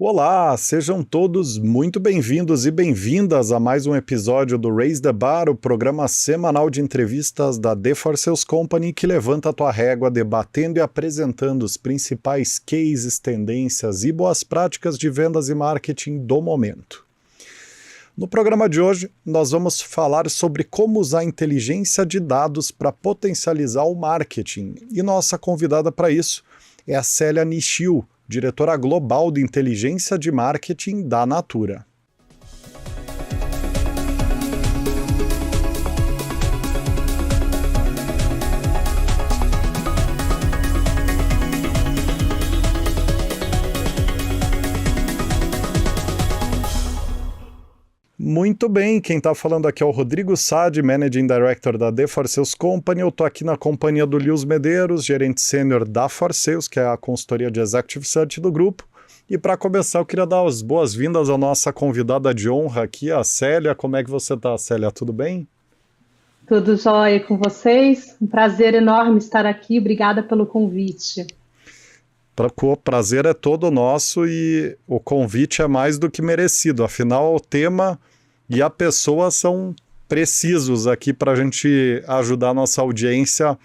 Olá, sejam todos muito bem-vindos e bem-vindas a mais um episódio do Raise the Bar, o programa semanal de entrevistas da The For Sales Company que levanta a tua régua debatendo e apresentando os principais cases, tendências e boas práticas de vendas e marketing do momento. No programa de hoje, nós vamos falar sobre como usar inteligência de dados para potencializar o marketing. E nossa convidada para isso é a Célia Nishio, diretora global de inteligência de marketing da Natura. Muito bem, quem está falando aqui é o Rodrigo Sade, Managing Director da The For Sales Company. Eu estou aqui na companhia do Lewis Medeiros, gerente sênior da For Sales, que é a consultoria de Executive Search do grupo. E para começar, eu queria dar as boas-vindas à nossa convidada de honra aqui, a Célia. Como é que você está, Célia? Tudo bem? Tudo jóia com vocês? Um prazer enorme estar aqui. Obrigada pelo convite. O prazer é todo nosso e o convite é mais do que merecido. Afinal, o tema e a pessoa são precisos aqui para a gente ajudar a nossa audiência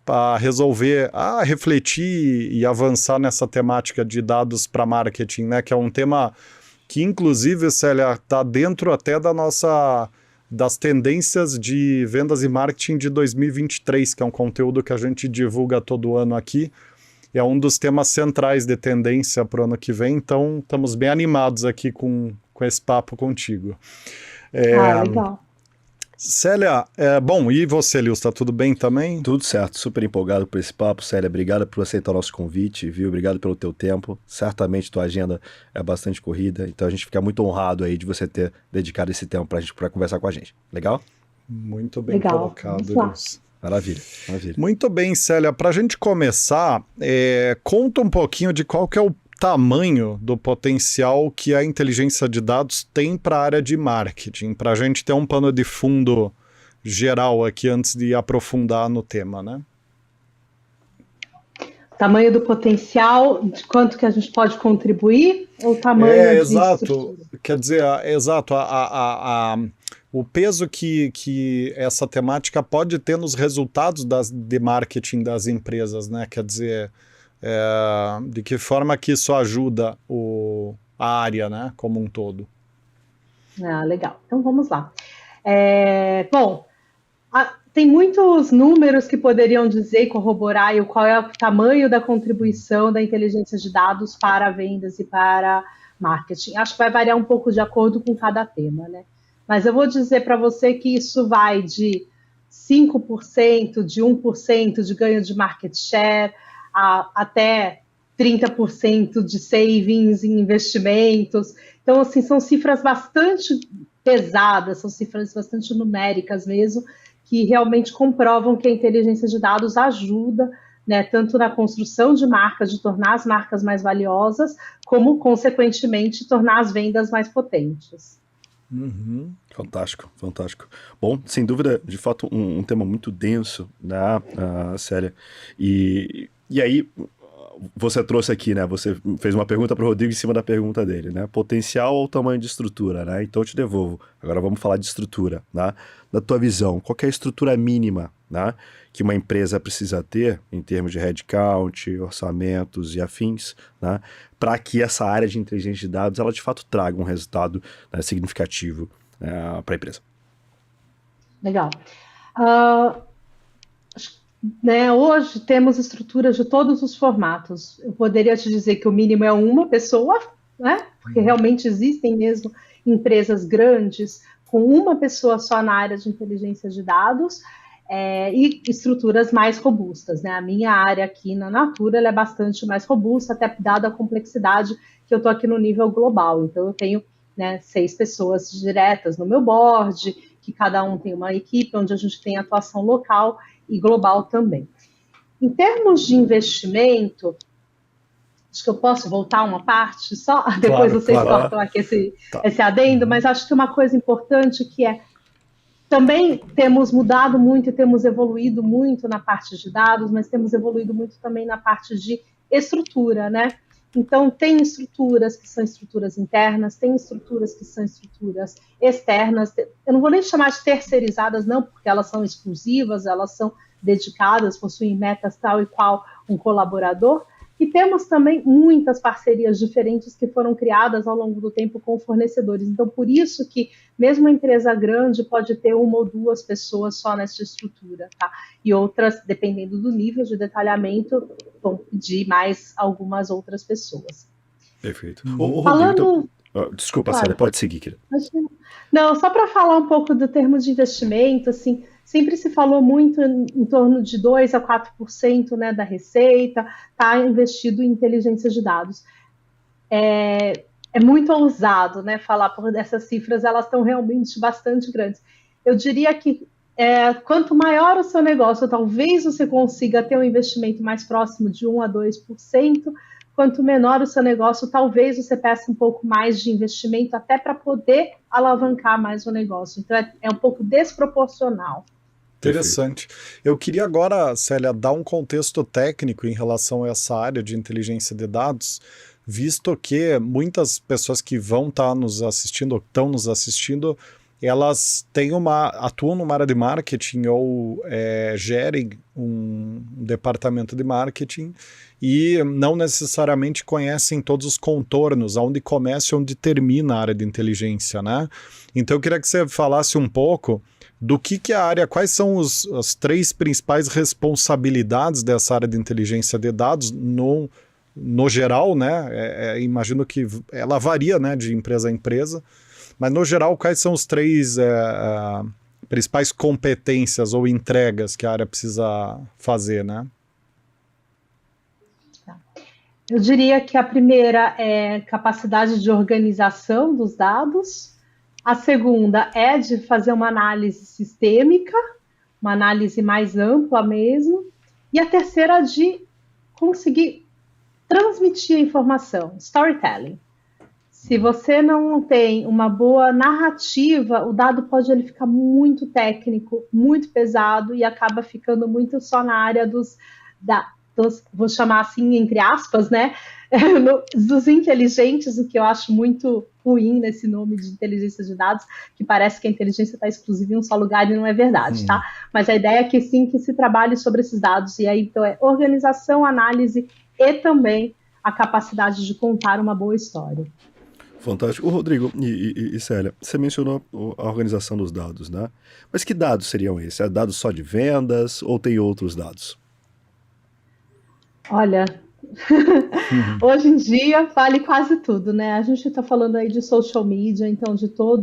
a resolver, a refletir e avançar nessa temática de dados para marketing, né? Que é um tema que, inclusive, Célia, está dentro até das tendências de vendas e marketing de 2023, que é um conteúdo que a gente divulga todo ano aqui. É um dos temas centrais de tendência para o ano que vem, então estamos bem animados aqui com esse papo contigo. Legal. Célia, bom, e você, Lewis, está tudo bem também? Tudo certo, super empolgado por esse papo. Célia, obrigado por aceitar o nosso convite, viu? Obrigado pelo teu tempo. Certamente tua agenda é bastante corrida, então a gente fica muito honrado aí de você ter dedicado esse tempo para conversar com a gente. Legal? Muito bem colocado, Lewis. Maravilha, maravilha. Muito bem, Célia. Para a gente começar, conta um pouquinho de qual que é o tamanho do potencial que a inteligência de dados tem para a área de marketing, para a gente ter um pano de fundo geral aqui antes de aprofundar no tema, né? Tamanho do potencial, de quanto que a gente pode contribuir, ou o tamanho de exato. estrutura? Quer dizer, exato, o peso que essa temática pode ter nos resultados de marketing das empresas, né? Quer dizer, de que forma que isso ajuda a área, né, como um todo. Legal. Então vamos lá. Tem muitos números que poderiam dizer e corroborar qual é o tamanho da contribuição da inteligência de dados para vendas e para marketing. Acho que vai variar um pouco de acordo com cada tema, né? Mas eu vou dizer para você que isso vai de 5%, de 1% de ganho de market share, até 30% de savings em investimentos. Então, assim, são cifras bastante pesadas, são cifras bastante numéricas mesmo, que realmente comprovam que a inteligência de dados ajuda, né, tanto na construção de marcas, de tornar as marcas mais valiosas, como, consequentemente, tornar as vendas mais potentes. Uhum. Fantástico, fantástico. Bom, sem dúvida, de fato, um tema muito denso, né, Célia? E aí, você trouxe aqui, né? Você fez uma pergunta para o Rodrigo em cima da pergunta dele, né? Potencial ou tamanho de estrutura, né? Então eu te devolvo. Agora vamos falar de estrutura, né? Na tua visão, qual que é a estrutura mínima, né, que uma empresa precisa ter em termos de headcount, orçamentos e afins, né, para que essa área de inteligência de dados ela de fato traga um resultado, né, significativo para a empresa? Legal. Hoje temos estruturas de todos os formatos. Eu poderia te dizer que o mínimo é uma pessoa, né? Porque realmente existem mesmo empresas grandes com uma pessoa só na área de inteligência de dados, e estruturas mais robustas, né? A minha área aqui na Natura ela é bastante mais robusta, até dada a complexidade que eu estou aqui no nível global. Então eu tenho, né, 6 pessoas diretas no meu board, que cada um tem uma equipe onde a gente tem atuação local e global também. Em termos de investimento, acho que eu posso voltar uma parte, só depois vocês cortam aqui esse adendo, mas acho que uma coisa importante que também temos mudado muito e temos evoluído muito na parte de dados, mas temos evoluído muito também na parte de estrutura, né? Então, tem estruturas que são estruturas internas, tem estruturas que são estruturas externas. Eu não vou nem chamar de terceirizadas, não, porque elas são exclusivas, elas são dedicadas, possuem metas tal e qual um colaborador. E temos também muitas parcerias diferentes que foram criadas ao longo do tempo com fornecedores. Então, por isso que mesmo uma empresa grande pode ter uma ou duas pessoas só nessa estrutura, tá? E outras, dependendo do nível de detalhamento, vão pedir mais algumas outras pessoas. Perfeito. Falando... Desculpa, claro. Célia, pode seguir, querida. Não, só para falar um pouco do termo de investimento, assim, sempre se falou muito em torno de 2% a 4%, né, da receita, tá investido em inteligência de dados. É muito ousado, né, falar por essas cifras, elas estão realmente bastante grandes. Eu diria que quanto maior o seu negócio, talvez você consiga ter um investimento mais próximo de 1% a 2%, quanto menor o seu negócio, talvez você peça um pouco mais de investimento até para poder alavancar mais o negócio. Então, é um pouco desproporcional. Interessante. Eu queria agora, Célia, dar um contexto técnico em relação a essa área de inteligência de dados, visto que muitas pessoas que vão estar nos assistindo, ou estão nos assistindo, elas atuam numa área de marketing ou gerem um departamento de marketing e não necessariamente conhecem todos os contornos, onde começa e onde termina a área de inteligência, né? Então eu queria que você falasse um pouco do que a área, quais são as 3 principais responsabilidades dessa área de inteligência de dados no geral, né? Imagino que ela varia, né, de empresa a empresa, mas no geral, quais são os 3 principais competências ou entregas que a área precisa fazer, né? Eu diria que a primeira é capacidade de organização dos dados, a segunda é de fazer uma análise sistêmica, uma análise mais ampla mesmo, e a terceira de conseguir transmitir a informação, storytelling. Se você não tem uma boa narrativa, o dado pode ficar muito técnico, muito pesado e acaba ficando muito só na área dos vou chamar assim, entre aspas, né? Dos inteligentes, o que eu acho muito ruim nesse nome de inteligência de dados, que parece que a inteligência está exclusiva em um só lugar e não é verdade, tá? Mas a ideia é que sim, que se trabalhe sobre esses dados, e aí então é organização, análise e também a capacidade de contar uma boa história. Fantástico. Rodrigo e Célia, você mencionou a organização dos dados, né? Mas que dados seriam esses? É dados só de vendas ou tem outros dados? Olha, hoje em dia vale quase tudo, né? A gente está falando aí de social media, então de todas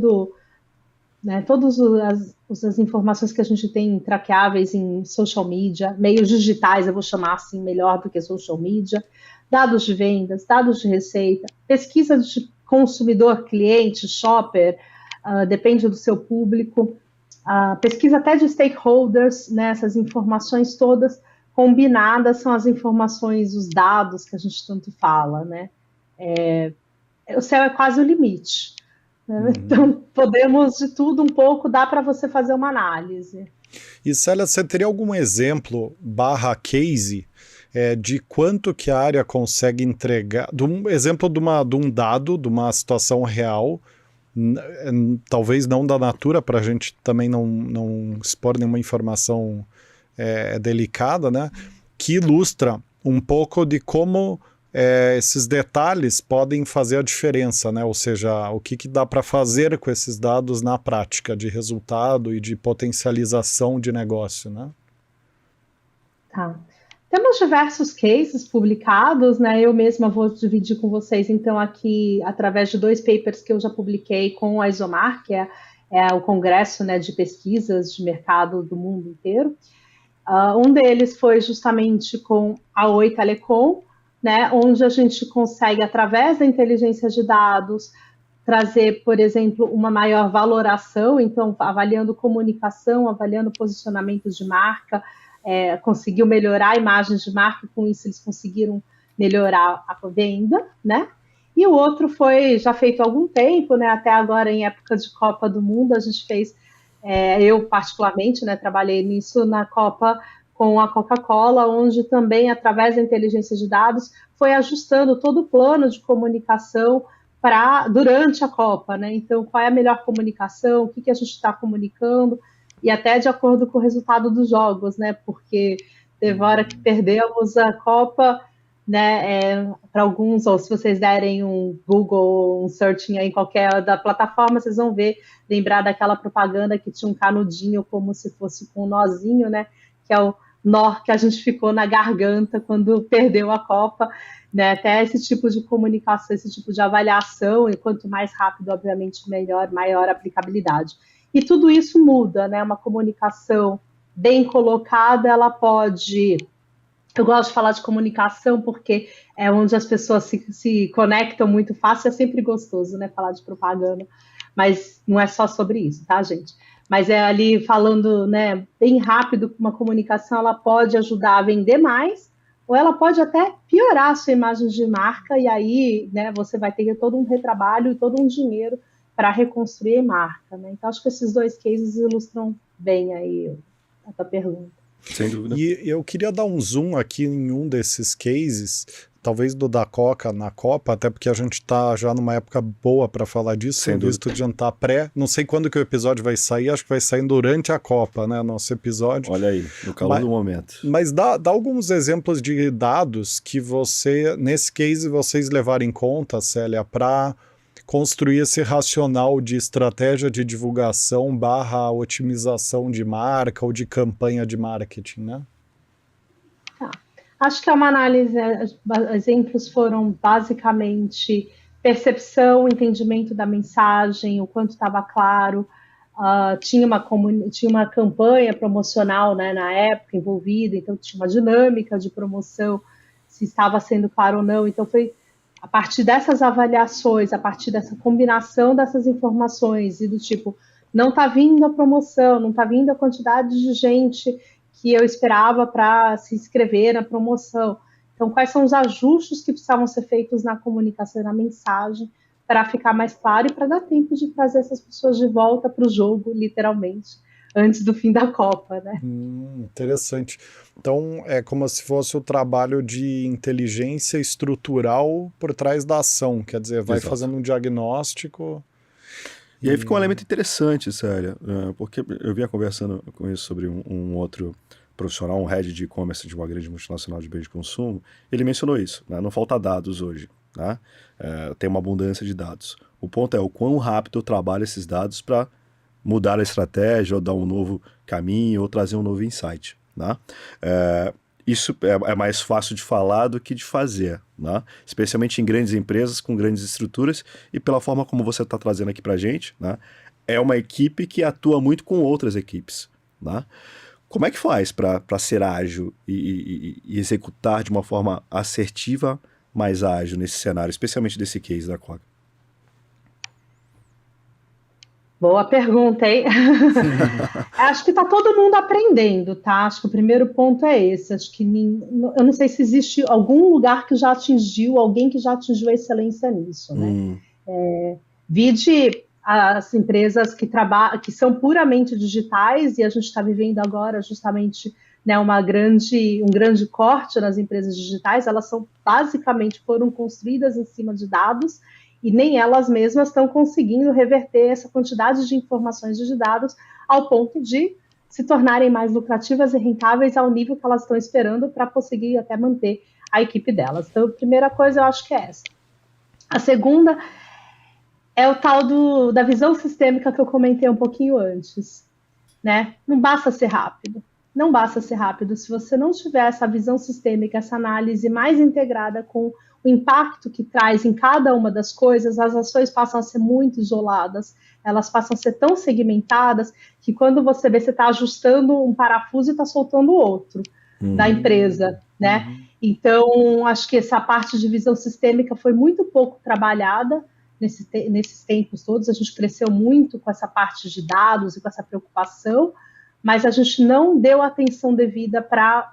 as informações que a gente tem traqueáveis em social media, meios digitais, eu vou chamar assim melhor do que social media, dados de vendas, dados de receita, pesquisa de consumidor, cliente, shopper, depende do seu público, pesquisa até de stakeholders, né, essas informações todas combinadas são as informações, os dados que a gente tanto fala, né? O céu é quase o limite. Né? Então, podemos de tudo um pouco, dá para você fazer uma análise. E Célia, você teria algum exemplo /case de quanto que a área consegue entregar, exemplo de um dado, de uma situação real, talvez não da Natura, para a gente também não expor nenhuma informação delicada, né, que ilustra um pouco de como esses detalhes podem fazer a diferença, né, ou seja, o que dá para fazer com esses dados na prática, de resultado e de potencialização de negócio, né? Tá. Temos diversos cases publicados, né? Eu mesma vou dividir com vocês, então, aqui, através de 2 papers que eu já publiquei com a Isomar, que é o Congresso, né, de Pesquisas de Mercado do mundo inteiro. Um deles foi justamente com a Oi Telecom, né, onde a gente consegue, através da inteligência de dados, trazer, por exemplo, uma maior valoração, então, avaliando comunicação, avaliando posicionamentos de marca, conseguiu melhorar a imagem de marca, com isso eles conseguiram melhorar a venda, né? E o outro foi já feito há algum tempo, né? Até agora, em época de Copa do Mundo, a gente fez, eu particularmente, né, trabalhei nisso na Copa com a Coca-Cola, onde também, através da inteligência de dados, foi ajustando todo o plano de comunicação durante a Copa, né? Então, qual é a melhor comunicação, o que a gente está comunicando, e até de acordo com o resultado dos jogos, né? Porque teve hora que perdemos a Copa, né? Para alguns, ou se vocês derem um Google, um searching aí em qualquer da plataforma, vocês vão lembrar daquela propaganda que tinha um canudinho como se fosse com um nozinho, né? Que é o nó que a gente ficou na garganta quando perdeu a Copa, né? Até esse tipo de comunicação, esse tipo de avaliação, e quanto mais rápido, obviamente, melhor, maior aplicabilidade. E tudo isso muda, né? Uma comunicação bem colocada, ela pode... Eu gosto de falar de comunicação porque é onde as pessoas se conectam muito fácil, é sempre gostoso, né? Falar de propaganda, mas não é só sobre isso, tá, gente? Mas é ali falando, né, bem rápido, uma comunicação, ela pode ajudar a vender mais, ou ela pode até piorar a sua imagem de marca, e aí, né, você vai ter todo um retrabalho e todo um dinheiro para reconstruir a marca, né? Então, acho que esses dois cases ilustram bem aí a tua pergunta. Sem dúvida. E eu queria dar um zoom aqui em um desses cases, talvez do da Coca na Copa, até porque a gente está já numa época boa para falar disso, visto de jantar pré. Não sei quando que o episódio vai sair, acho que vai sair durante a Copa, né, nosso episódio. Olha aí, no calor do momento. Mas dá alguns exemplos de dados que nesse case, vocês levaram em conta, Célia, para construir esse racional de estratégia de divulgação / otimização de marca ou de campanha de marketing, né? Acho que é uma análise, exemplos foram basicamente percepção, entendimento da mensagem, o quanto estava claro, tinha uma campanha promocional, né, na época envolvida, então tinha uma dinâmica de promoção, se estava sendo claro ou não, então foi a partir dessas avaliações, a partir dessa combinação dessas informações e do tipo, não está vindo a promoção, não está vindo a quantidade de gente que eu esperava para se inscrever na promoção. Então, quais são os ajustes que precisavam ser feitos na comunicação e na mensagem para ficar mais claro e para dar tempo de trazer essas pessoas de volta para o jogo, literalmente, antes do fim da Copa, né? Interessante. Então, é como se fosse o trabalho de inteligência estrutural por trás da ação, quer dizer, vai fazendo um diagnóstico... E aí fica um elemento interessante, Célia, porque eu vinha conversando com isso sobre um outro profissional, um head de e-commerce de uma grande multinacional de bens de consumo, ele mencionou isso, né? Não falta dados hoje, né? Tem uma abundância de dados. O ponto é o quão rápido eu trabalho esses dados para mudar a estratégia, ou dar um novo caminho, ou trazer um novo insight, né? Isso é mais fácil de falar do que de fazer, né? Especialmente em grandes empresas com grandes estruturas e pela forma como você está trazendo aqui para a gente, né? É uma equipe que atua muito com outras equipes, né? Como é que faz para ser ágil e executar de uma forma assertiva, mais ágil nesse cenário, especialmente desse case da Coca? Boa pergunta, hein? Acho que está todo mundo aprendendo, tá? Acho que o primeiro ponto é esse. Acho que eu não sei se existe algum lugar que já atingiu, alguém que já atingiu a excelência nisso, né? Vide as empresas que são puramente digitais, e a gente está vivendo agora justamente, né, um grande corte nas empresas digitais. Elas foram construídas em cima de dados, e nem elas mesmas estão conseguindo reverter essa quantidade de informações de dados ao ponto de se tornarem mais lucrativas e rentáveis ao nível que elas estão esperando para conseguir até manter a equipe delas. Então, a primeira coisa eu acho que é essa. A segunda é o tal da visão sistêmica que eu comentei um pouquinho antes, né? Não basta ser rápido. Não basta ser rápido. Se você não tiver essa visão sistêmica, essa análise mais integrada com o impacto que traz em cada uma das coisas, as ações passam a ser muito isoladas, elas passam a ser tão segmentadas que quando você vê, você está ajustando um parafuso e está soltando outro da empresa, né? Então, acho que essa parte de visão sistêmica foi muito pouco trabalhada nesses tempos todos. A gente cresceu muito com essa parte de dados e com essa preocupação, mas a gente não deu atenção devida para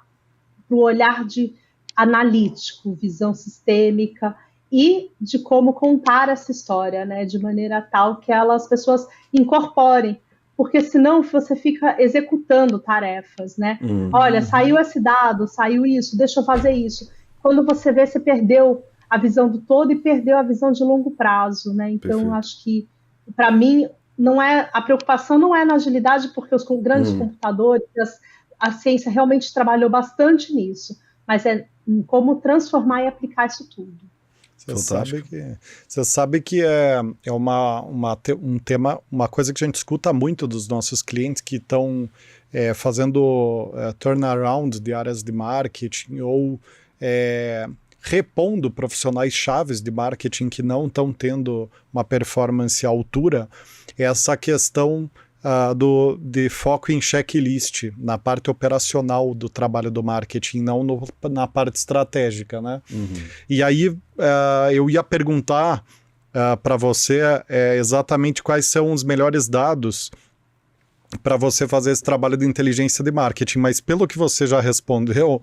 o olhar de analítico, visão sistêmica e de como contar essa história, né, de maneira tal que as pessoas incorporem, porque senão você fica executando tarefas, né? Olha, saiu esse dado, saiu isso, deixa eu fazer isso. quando você vê, você perdeu a visão do todo e perdeu a visão de longo prazo, né? Então, acho que, para mim, a preocupação não é na agilidade, porque os grandes computadores, a ciência realmente trabalhou bastante nisso, mas é em como transformar e aplicar isso tudo. Você sabe que é um tema, uma coisa que a gente escuta muito dos nossos clientes que estão fazendo turnaround de áreas de marketing ou repondo profissionais chaves de marketing que não estão tendo uma performance à altura, é essa questão de foco em checklist, na parte operacional do trabalho do marketing, não na parte estratégica, né? E aí eu ia perguntar para você exatamente quais são os melhores dados para você fazer esse trabalho de inteligência de marketing, mas pelo que você já respondeu,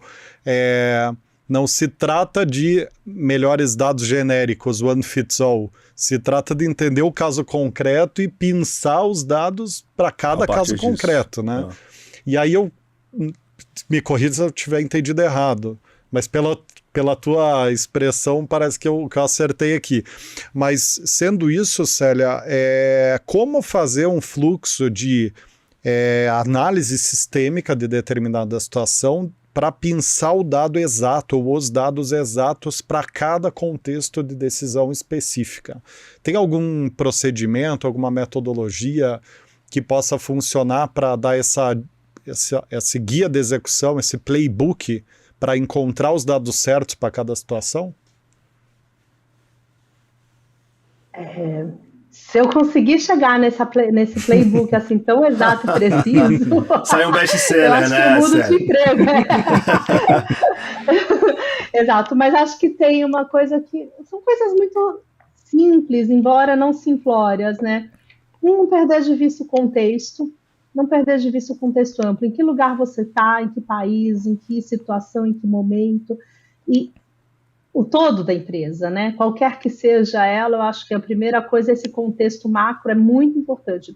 não se trata de melhores dados genéricos, one fits all. Se trata de entender o caso concreto e pensar os dados para cada caso concreto, né? E aí me corrija se eu tiver entendido errado, mas pela tua expressão parece que eu acertei aqui. Mas sendo isso, Célia, como fazer um fluxo de análise sistêmica de determinada situação para pensar o dado exato ou os dados exatos para cada contexto de decisão específica? Tem algum procedimento, alguma metodologia que possa funcionar para dar esse guia de execução, esse playbook, para encontrar os dados certos para cada situação? Se eu conseguir chegar nesse playbook assim tão exato e preciso... Sai um best-seller, né? Eu mudo de emprego. Exato, mas acho que tem uma coisa que... São coisas muito simples, embora não simplórias, né? Não perder de vista o contexto, não perder de vista o contexto amplo. Em que lugar você está, em que país, em que situação, em que momento... E o todo da empresa, né? Qualquer que seja ela, eu acho que a primeira coisa, esse contexto macro é muito importante.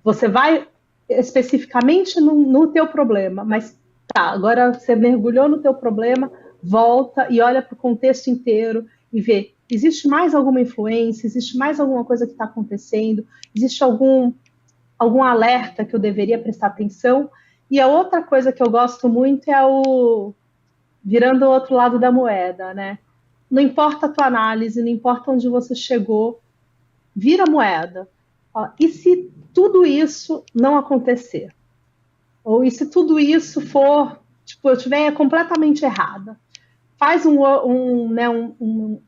Você vai especificamente no teu problema, mas tá, agora você mergulhou no teu problema, volta e olha para o contexto inteiro e vê, existe mais alguma influência, existe mais alguma coisa que está acontecendo, existe algum alerta que eu deveria prestar atenção. E a outra coisa que eu gosto muito é virando o outro lado da moeda, né? Não importa a tua análise, não importa onde você chegou, vira a moeda. E se tudo isso não acontecer? Ou e se tudo isso for, tipo, eu estiver completamente errada? Faz eu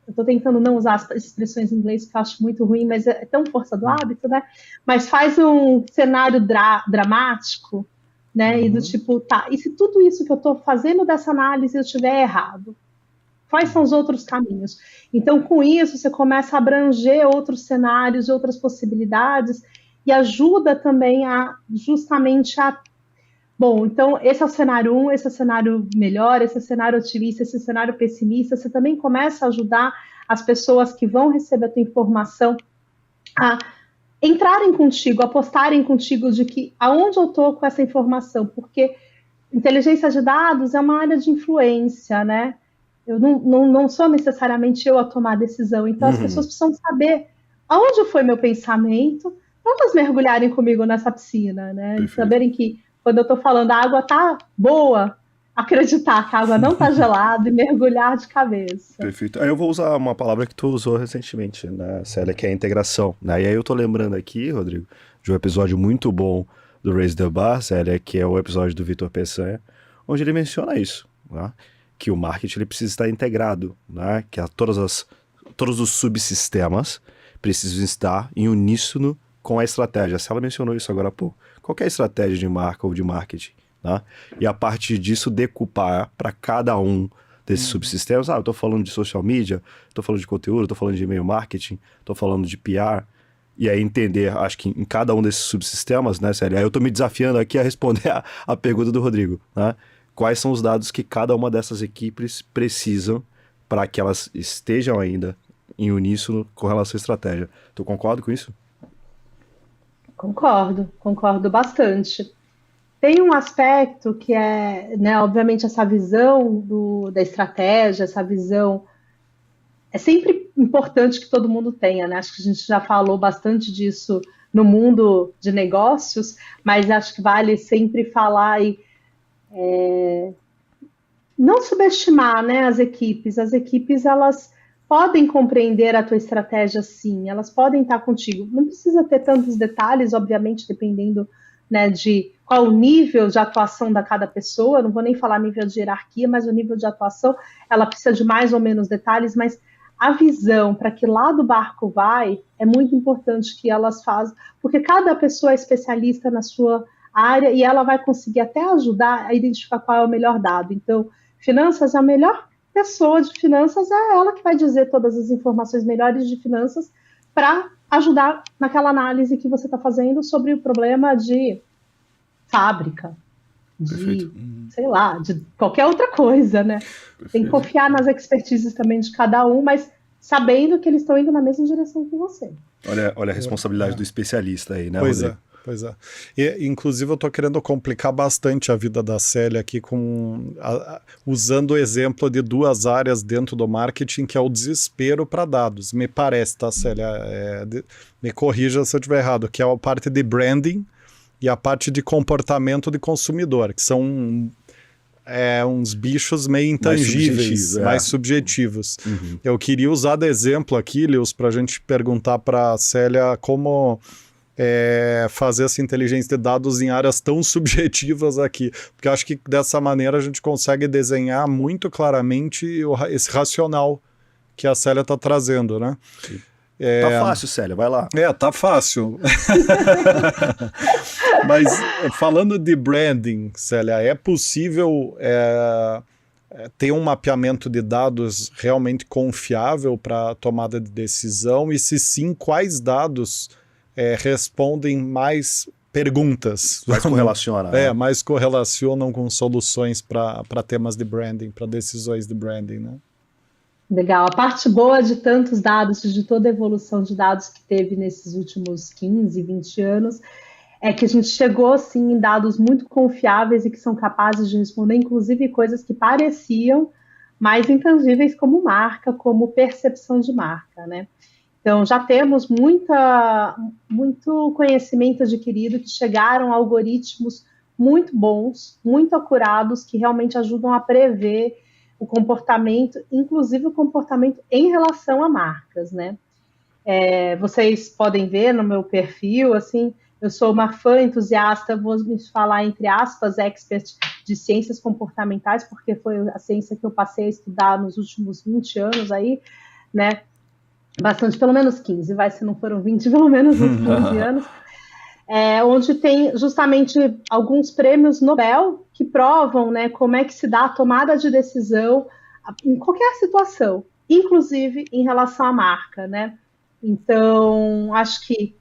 estou tentando não usar as expressões em inglês, que eu acho muito ruim, mas é tão força do hábito, né? Mas faz um cenário dramático, né? E do tipo, tá, e se tudo isso que eu estou fazendo dessa análise eu estiver errado? Quais são os outros caminhos? Então, com isso, você começa a abranger outros cenários, outras possibilidades, e ajuda também justamente a... Bom, então, esse é o cenário 1, esse é o cenário melhor, esse é o cenário otimista, esse é o cenário pessimista. Você também começa a ajudar as pessoas que vão receber a tua informação a entrarem contigo, apostarem contigo de que aonde eu estou com essa informação, porque inteligência de dados é uma área de influência, né? Eu não sou necessariamente eu a tomar a decisão, então as pessoas precisam saber aonde foi meu pensamento, para elas mergulharem comigo nessa piscina, né? E saberem que quando eu estou falando a água está boa, acreditar que a água não está gelada e mergulhar de cabeça. Perfeito. Aí eu vou usar uma palavra que tu usou recentemente, né, Célia, que é a integração. Né? E aí eu tô lembrando aqui, Rodrigo, de um episódio muito bom do Raise the Bar, Célia, que é o episódio do Vitor Peçanha, onde ele menciona isso, né? Que o marketing ele precisa estar integrado, né? Que todos os subsistemas precisam estar em uníssono com a estratégia. Se ela mencionou isso agora há pouco. Qual que é a estratégia de marca ou de marketing? Né? E a partir disso decupar para cada um desses subsistemas. Eu estou falando de social media, estou falando de conteúdo, estou falando de e-mail marketing, estou falando de PR. E aí entender, acho que em cada um desses subsistemas, né, Célia? Aí eu estou me desafiando aqui a responder a pergunta do Rodrigo, né? Quais são os dados que cada uma dessas equipes precisam para que elas estejam ainda em uníssono com relação à estratégia. Tu concorda com isso? Concordo bastante. Tem um aspecto que é, né, obviamente, essa visão da estratégia, essa visão é sempre importante que todo mundo tenha, né? Acho que a gente já falou bastante disso no mundo de negócios, mas acho que vale sempre falar e não subestimar, né, as equipes. As equipes, elas podem compreender a tua estratégia, sim, elas podem estar contigo. Não precisa ter tantos detalhes, obviamente, dependendo, né, de qual o nível de atuação da cada pessoa. Não vou nem falar nível de hierarquia, mas o nível de atuação, ela precisa de mais ou menos detalhes, mas a visão para que lado o barco vai é muito importante que elas façam, porque cada pessoa é especialista na sua área e ela vai conseguir até ajudar a identificar qual é o melhor dado. Então, finanças, a melhor pessoa de finanças é ela que vai dizer todas as informações melhores de finanças para ajudar naquela análise que você está fazendo sobre o problema de fábrica, de, sei lá, de qualquer outra coisa, né? Perfeito. Tem que confiar nas expertises também de cada um, mas sabendo que eles estão indo na mesma direção que você. Olha a responsabilidade do especialista aí, né, Pois Rodrigo? Pois é. E, inclusive, eu estou querendo complicar bastante a vida da Célia aqui usando o exemplo de duas áreas dentro do marketing, que é o desespero para dados. Me parece, tá, Célia? Me corrija se eu estiver errado, que é a parte de branding e a parte de comportamento de consumidor, que são uns bichos meio intangíveis, mais subjetivos. Uhum. Eu queria usar de exemplo aqui, Lius, para a gente perguntar para a Célia como fazer essa inteligência de dados em áreas tão subjetivas aqui, porque eu acho que dessa maneira a gente consegue desenhar muito claramente esse racional que a Célia está trazendo, né? Tá fácil, Célia, vai lá. Tá fácil. Mas falando de branding, Célia, é possível ter um mapeamento de dados realmente confiável para a tomada de decisão? E se sim, quais dados respondem mais perguntas? Mais correlacionam. Né? Mais correlacionam com soluções para temas de branding, para decisões de branding, né? Legal. A parte boa de tantos dados, de toda a evolução de dados que teve nesses últimos 15, 20 anos, é que a gente chegou, assim, em dados muito confiáveis e que são capazes de responder, inclusive, coisas que pareciam mais intangíveis como marca, como percepção de marca, né? Então, já temos muito conhecimento adquirido, que chegaram a algoritmos muito bons, muito acurados, que realmente ajudam a prever o comportamento, inclusive o comportamento em relação a marcas, né? Vocês podem ver no meu perfil, assim, eu sou uma fã entusiasta, vou me falar entre aspas, expert de ciências comportamentais, porque foi a ciência que eu passei a estudar nos últimos 20 anos aí, né? Bastante, pelo menos 15, se não foram 20, pelo menos uns 15 anos. Onde tem justamente alguns prêmios Nobel que provam, né, como é que se dá a tomada de decisão em qualquer situação, inclusive em relação à marca, né? Então, acho que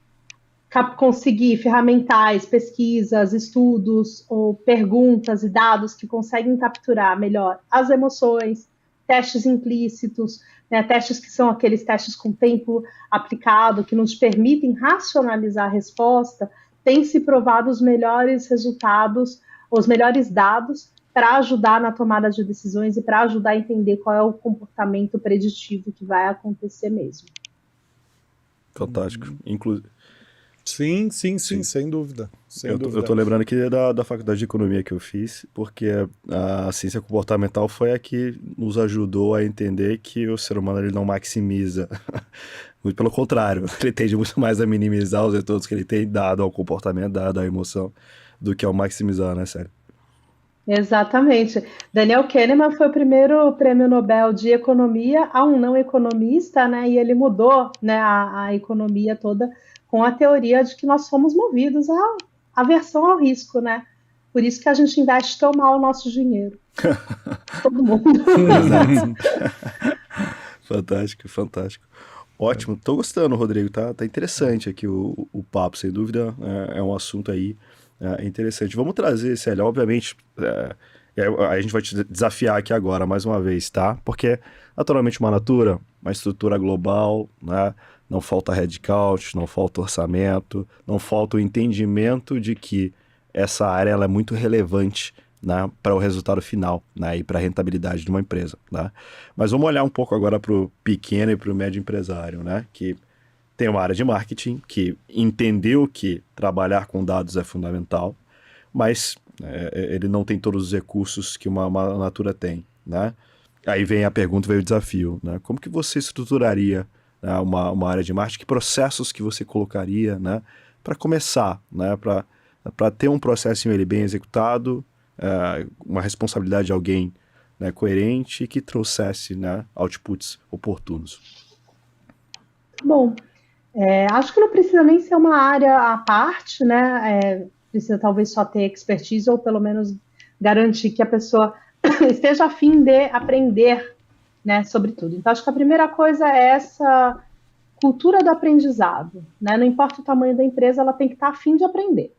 conseguir ferramentais, pesquisas, estudos ou perguntas e dados que conseguem capturar melhor as emoções, testes implícitos, né, testes que são aqueles testes com tempo aplicado, que nos permitem racionalizar a resposta, tem se provado os melhores resultados, os melhores dados para ajudar na tomada de decisões e para ajudar a entender qual é o comportamento preditivo que vai acontecer mesmo. Fantástico. Sim, sem dúvida. Eu tô lembrando aqui da faculdade de economia que eu fiz, porque a ciência comportamental foi a que nos ajudou a entender que o ser humano ele não maximiza. Muito pelo contrário, ele tende muito mais a minimizar os retornos que ele tem dado ao comportamento, dado à emoção, do que ao maximizar, né, Sério? Exatamente. Daniel Kahneman foi o primeiro prêmio Nobel de economia a um não economista, né? E ele mudou, né, a economia toda com a teoria de que nós somos movidos à aversão ao risco, né? Por isso que a gente investe tão mal o nosso dinheiro. Todo mundo. Fantástico. Ótimo, tô gostando, Rodrigo, tá interessante aqui o papo, sem dúvida, é um assunto aí interessante. Vamos trazer, Célia, obviamente, a gente vai te desafiar aqui agora, mais uma vez, tá? Porque, naturalmente, uma estrutura global, né? Não falta headcount, não falta orçamento, não falta o entendimento de que essa área ela é muito relevante, né, para o resultado final, né, e para a rentabilidade de uma empresa, né? Mas vamos olhar um pouco agora para o pequeno e para o médio empresário, né, que tem uma área de marketing, que entendeu que trabalhar com dados é fundamental, mas ele não tem todos os recursos que uma Natura tem, né? Aí vem a pergunta, vem o desafio, né? Como que você estruturaria, né, uma área de marketing? Que processos que você colocaria, né, para começar, né, para ter um processo ele bem executado, uma responsabilidade de alguém, né, coerente, que trouxesse, né, outputs oportunos? Bom, acho que não precisa nem ser uma área à parte, né? Precisa talvez só ter expertise ou pelo menos garantir que a pessoa esteja a fim de aprender, né, sobre tudo. Então, acho que a primeira coisa é essa cultura do aprendizado, né? Não importa o tamanho da empresa, ela tem que estar a fim de aprender.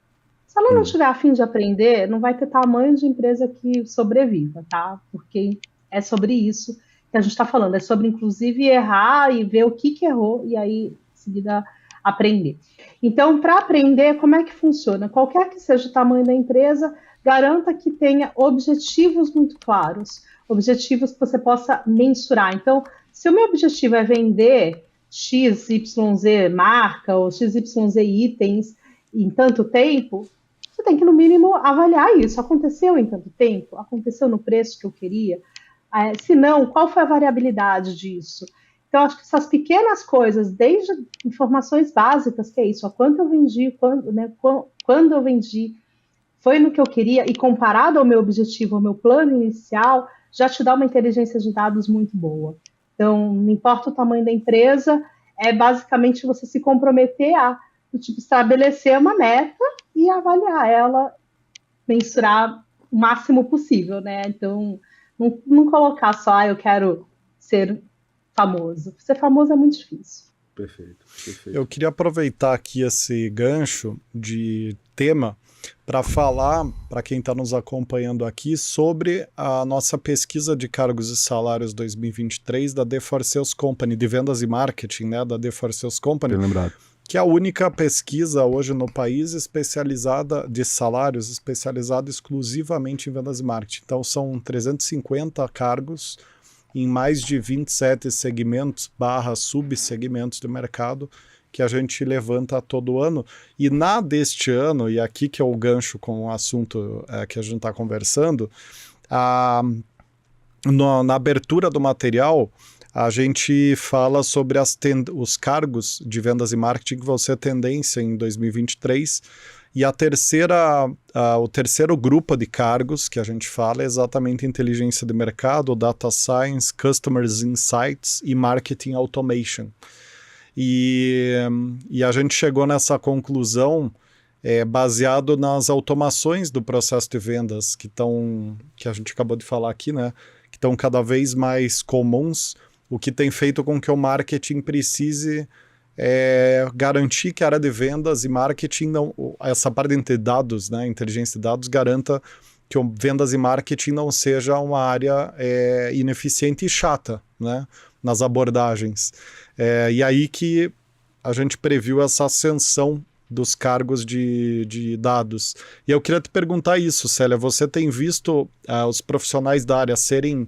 Se ela não estiver a fim de aprender, não vai ter tamanho de empresa que sobreviva, tá? Porque é sobre isso que a gente está falando, é sobre inclusive errar e ver o que errou e aí em seguida aprender. Então, para aprender, como é que funciona? Qualquer que seja o tamanho da empresa, garanta que tenha objetivos muito claros, objetivos que você possa mensurar. Então, se o meu objetivo é vender XYZ marca ou XYZ itens em tanto tempo, você tem que, no mínimo, avaliar isso. Aconteceu em tanto tempo? Aconteceu no preço que eu queria? Se não, qual foi a variabilidade disso? Então, acho que essas pequenas coisas, desde informações básicas, que é isso, quanto eu vendi, quando eu vendi, foi no que eu queria, e comparado ao meu objetivo, ao meu plano inicial, já te dá uma inteligência de dados muito boa. Então, não importa o tamanho da empresa, é basicamente você se comprometer a estabelecer uma meta e avaliar ela, mensurar o máximo possível, né? Então, não colocar só, eu quero ser famoso. Ser famoso é muito difícil. Perfeito. Eu queria aproveitar aqui esse gancho de tema para falar, para quem está nos acompanhando aqui, sobre a nossa pesquisa de cargos e salários 2023 da The4 Sales Company, de vendas e marketing, né, da The4 Sales Company. Bem lembrado. Que é a única pesquisa hoje no país especializada de salários, especializada exclusivamente em vendas e marketing. Então, são 350 cargos em mais de 27 segmentos / subsegmentos do mercado que a gente levanta todo ano. E na deste ano, e aqui que é o gancho com o assunto que a gente está conversando, na abertura do material, a gente fala sobre os cargos de vendas e marketing que vão ser tendência em 2023. E o terceiro grupo de cargos que a gente fala é exatamente inteligência de mercado, data science, customer insights e marketing automation. E a gente chegou nessa conclusão baseado nas automações do processo de vendas que a gente acabou de falar aqui, né? Que estão cada vez mais comuns, o que tem feito com que o marketing precise garantir que a área de vendas e marketing, essa parte de dados, né, inteligência de dados, garanta que vendas e marketing não seja uma área ineficiente e chata, né, nas abordagens. E aí que a gente previu essa ascensão dos cargos de dados. E eu queria te perguntar isso, Célia, você tem visto os profissionais da área serem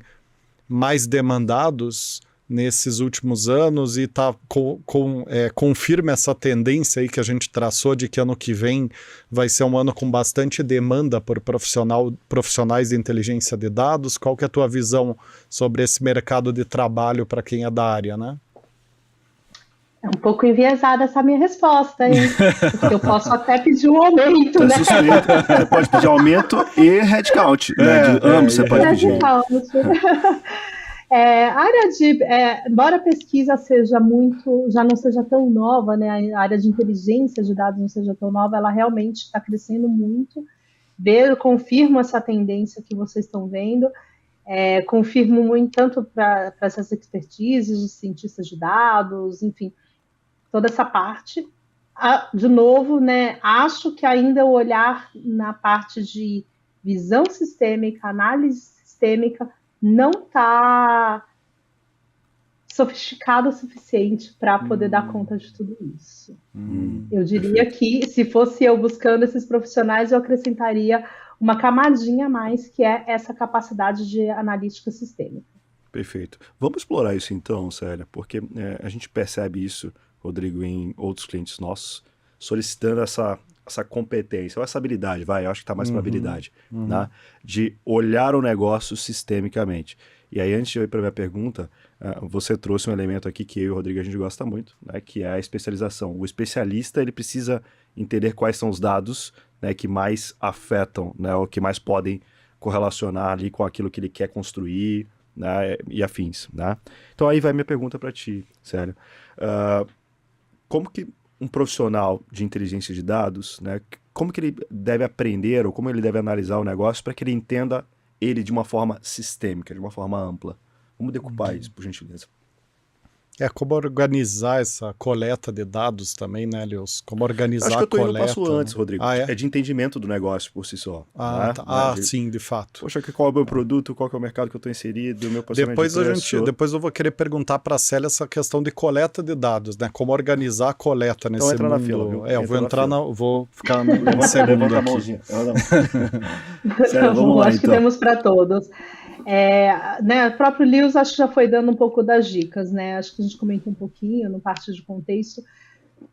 mais demandados nesses últimos anos e confirma essa tendência aí que a gente traçou de que ano que vem vai ser um ano com bastante demanda por profissionais de inteligência de dados? Qual que é a tua visão sobre esse mercado de trabalho para quem é da área, né? É um pouco enviesada essa minha resposta, hein? Porque eu posso até pedir um aumento, né? Você pode pedir aumento e headcount, né? De ambos você pode pedir. A área embora a pesquisa já não seja tão nova, né, a área de inteligência de dados não seja tão nova, ela realmente está crescendo muito. Confirmo essa tendência que vocês estão vendo, confirmo muito tanto para essas expertises de cientistas de dados, enfim, toda essa parte. De novo, né, acho que ainda o olhar na parte de visão sistêmica, análise sistêmica, não está sofisticado o suficiente para poder dar conta de tudo isso. Eu diria que, se fosse eu buscando esses profissionais, eu acrescentaria uma camadinha a mais, que é essa capacidade de analítica sistêmica. Perfeito. Vamos explorar isso então, Célia, porque a gente percebe isso, Rodrigo, em outros clientes nossos, solicitando essa competência, ou essa habilidade, eu acho que está mais para habilidade, né, de olhar o negócio sistemicamente. E aí, antes de eu ir para a minha pergunta, você trouxe um elemento aqui que eu e o Rodrigo a gente gosta muito, né, que é a especialização. O especialista, ele precisa entender quais são os dados, né, que mais afetam, né, ou que mais podem correlacionar ali com aquilo que ele quer construir, né, e afins, né? Então aí vai minha pergunta para ti, Célia. Como que um profissional de inteligência de dados, né, como que ele deve aprender ou como ele deve analisar o negócio para que ele entenda ele de uma forma sistêmica, de uma forma ampla? Vamos decupar isso, por gentileza. Como organizar essa coleta de dados também, né, Leos? Como organizar a coleta. Acho que eu tô indo um passo antes, Rodrigo. É de entendimento do negócio por si só. Né? Tá. Sim, de fato. Poxa, qual é o meu produto, qual que é o mercado que eu estou inserido, o meu posicionamento Depois eu vou querer perguntar para a Célia essa questão de coleta de dados, né? Como organizar a coleta nesse mundo. Então entra na fila, viu? Eu vou entrar vou ficar em segundo levanta aqui. A mãozinha. Célia, vamos lá, acho que temos para todos. Né, o próprio Lewis acho que já foi dando um pouco das dicas, né? Acho que a gente comentou um pouquinho no parte de contexto.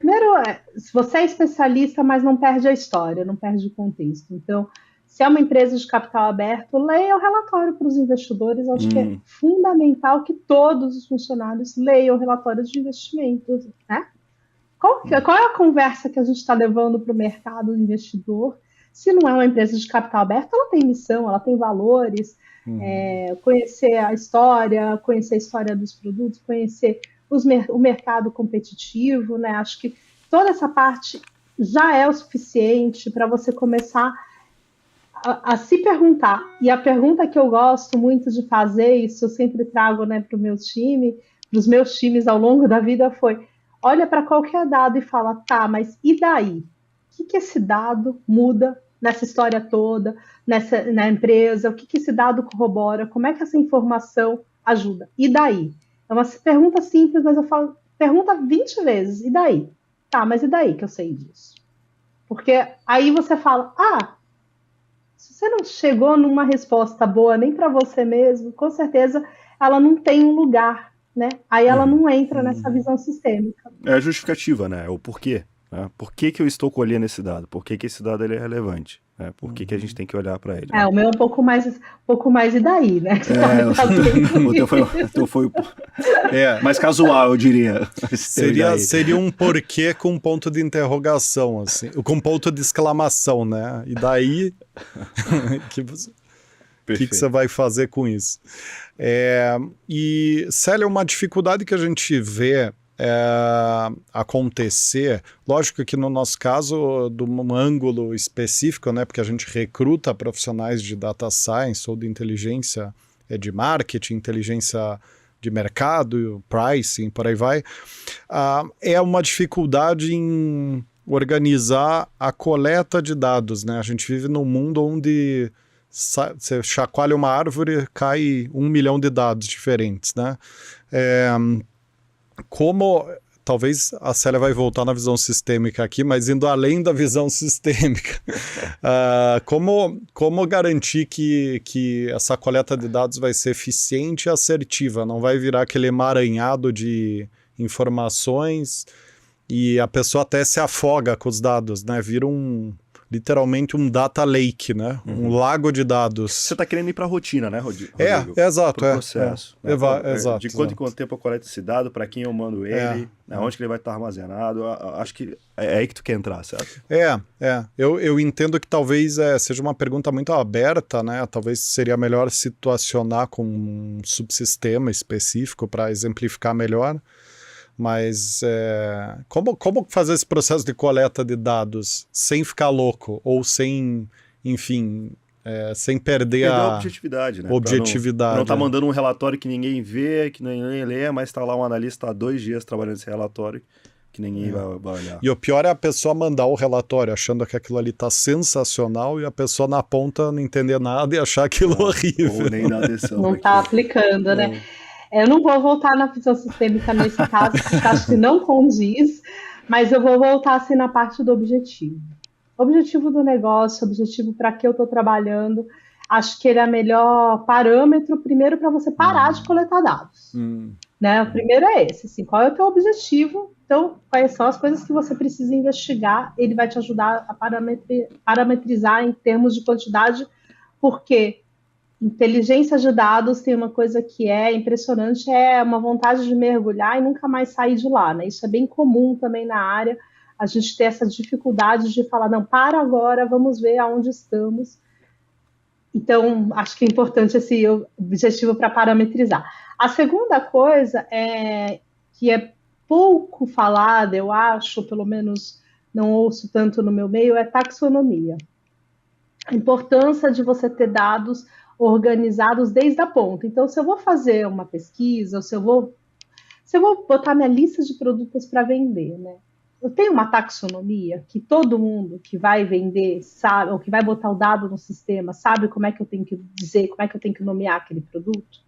Primeiro, se você é especialista, mas não perde a história, não perde o contexto. Então, se é uma empresa de capital aberto, leia o relatório para os investidores. Acho que é fundamental que todos os funcionários leiam relatórios de investimentos, né? Qual é a conversa que a gente está levando para o mercado investidor? Se não é uma empresa de capital aberto, ela tem missão, ela tem valores. Conhecer a história dos produtos, conhecer o mercado competitivo, né? Acho que toda essa parte já é o suficiente para você começar a se perguntar. E a pergunta que eu gosto muito de fazer, isso eu sempre trago, né, para os meus times ao longo da vida, foi: olha para qualquer dado e fala, tá, mas e daí? O que esse dado muda nessa história toda, na empresa? O que esse dado corrobora? Como é que essa informação ajuda? E daí? É uma pergunta simples, mas eu falo, pergunta 20 vezes, e daí? Tá, mas e daí que eu sei disso? Porque aí você fala, se você não chegou numa resposta boa nem para você mesmo, com certeza ela não tem um lugar, né? Aí ela não entra nessa visão sistêmica. É a justificativa, né? É o porquê. Por que eu estou colhendo esse dado? Por que esse dado ele é relevante? Por que a gente tem que olhar para ele? O meu é um pouco mais e daí, né? O teu foi mais casual, eu diria. Seria um porquê com ponto de interrogação, assim, com ponto de exclamação, né? E daí, o que você vai fazer com isso? E, Célia, uma dificuldade que a gente vê acontecer, lógico que no nosso caso, de um ângulo específico, né, porque a gente recruta profissionais de data science ou de inteligência de marketing, inteligência de mercado, pricing, por aí vai, é uma dificuldade em organizar a coleta de dados, né? A gente vive num mundo onde você chacoalha uma árvore, cai 1 milhão de dados diferentes, né? Talvez a Célia vai voltar na visão sistêmica aqui, mas indo além da visão sistêmica, como garantir que essa coleta de dados vai ser eficiente e assertiva, não vai virar aquele emaranhado de informações e a pessoa até se afoga com os dados, né? Vira literalmente um data lake, né? Um lago de dados. Você está querendo ir para a rotina, né, Rodrigo? Exato. Pro processo. Exato. De quanto em quanto tempo eu coleto esse dado, para quem eu mando ele, onde que ele vai estar armazenado. Acho que é aí que tu quer entrar, certo? Eu entendo que talvez seja uma pergunta muito aberta, né? Talvez seria melhor situacionar com um subsistema específico para exemplificar melhor. Mas como fazer esse processo de coleta de dados sem ficar louco ou sem, enfim, sem perder a objetividade, né? Objetividade. Não tá mandando um relatório que ninguém vê, que ninguém lê, mas tá lá um analista há 2 dias trabalhando nesse relatório que ninguém vai olhar. E o pior é a pessoa mandar o relatório achando que aquilo ali tá sensacional e a pessoa na ponta não entender nada e achar aquilo horrível. Ou nem dar atenção. Não tá aplicando, né? Eu não vou voltar na visão sistêmica nesse caso, porque acho que não condiz, mas eu vou voltar assim na parte do objetivo. Objetivo do negócio, objetivo para que eu estou trabalhando. Acho que ele é o melhor parâmetro, primeiro, para você parar de coletar dados. Né? O primeiro é esse, assim, qual é o teu objetivo? Então, quais são as coisas que você precisa investigar? Ele vai te ajudar a parametrizar em termos de quantidade, porque inteligência de dados tem uma coisa que é impressionante, é uma vontade de mergulhar e nunca mais sair de lá, né? Isso é bem comum também na área, a gente ter essa dificuldade de falar, não, para agora, vamos ver aonde estamos. Então, acho que é importante esse objetivo para parametrizar. A segunda coisa que é pouco falada, eu acho, pelo menos não ouço tanto no meu meio, é taxonomia. A importância de você ter dados organizados desde a ponta. Então, se eu vou fazer uma pesquisa, ou se eu vou botar minha lista de produtos para vender, né? Eu tenho uma taxonomia que todo mundo que vai vender sabe, ou que vai botar o dado no sistema, sabe como é que eu tenho que dizer, como é que eu tenho que nomear aquele produto.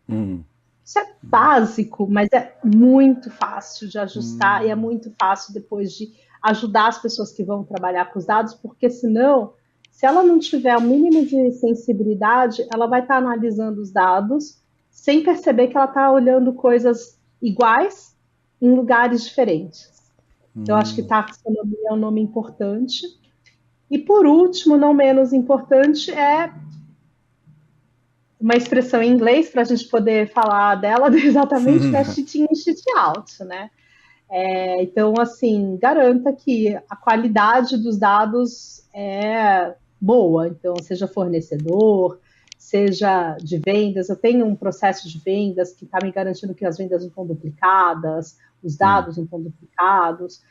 Isso é básico, mas é muito fácil de ajustar e é muito fácil depois de ajudar as pessoas que vão trabalhar com os dados, porque senão, se ela não tiver o mínimo de sensibilidade, ela vai estar analisando os dados sem perceber que ela está olhando coisas iguais em lugares diferentes. Então, eu acho que taxonomia é um nome importante. E, por último, não menos importante, é uma expressão em inglês, para a gente poder falar dela exatamente, que é cheat in, cheat out, né? Então, assim, garanta que a qualidade dos dados é boa. Então, seja fornecedor, seja de vendas. Eu tenho um processo de vendas que está me garantindo que as vendas não estão duplicadas, os dados não estão duplicados.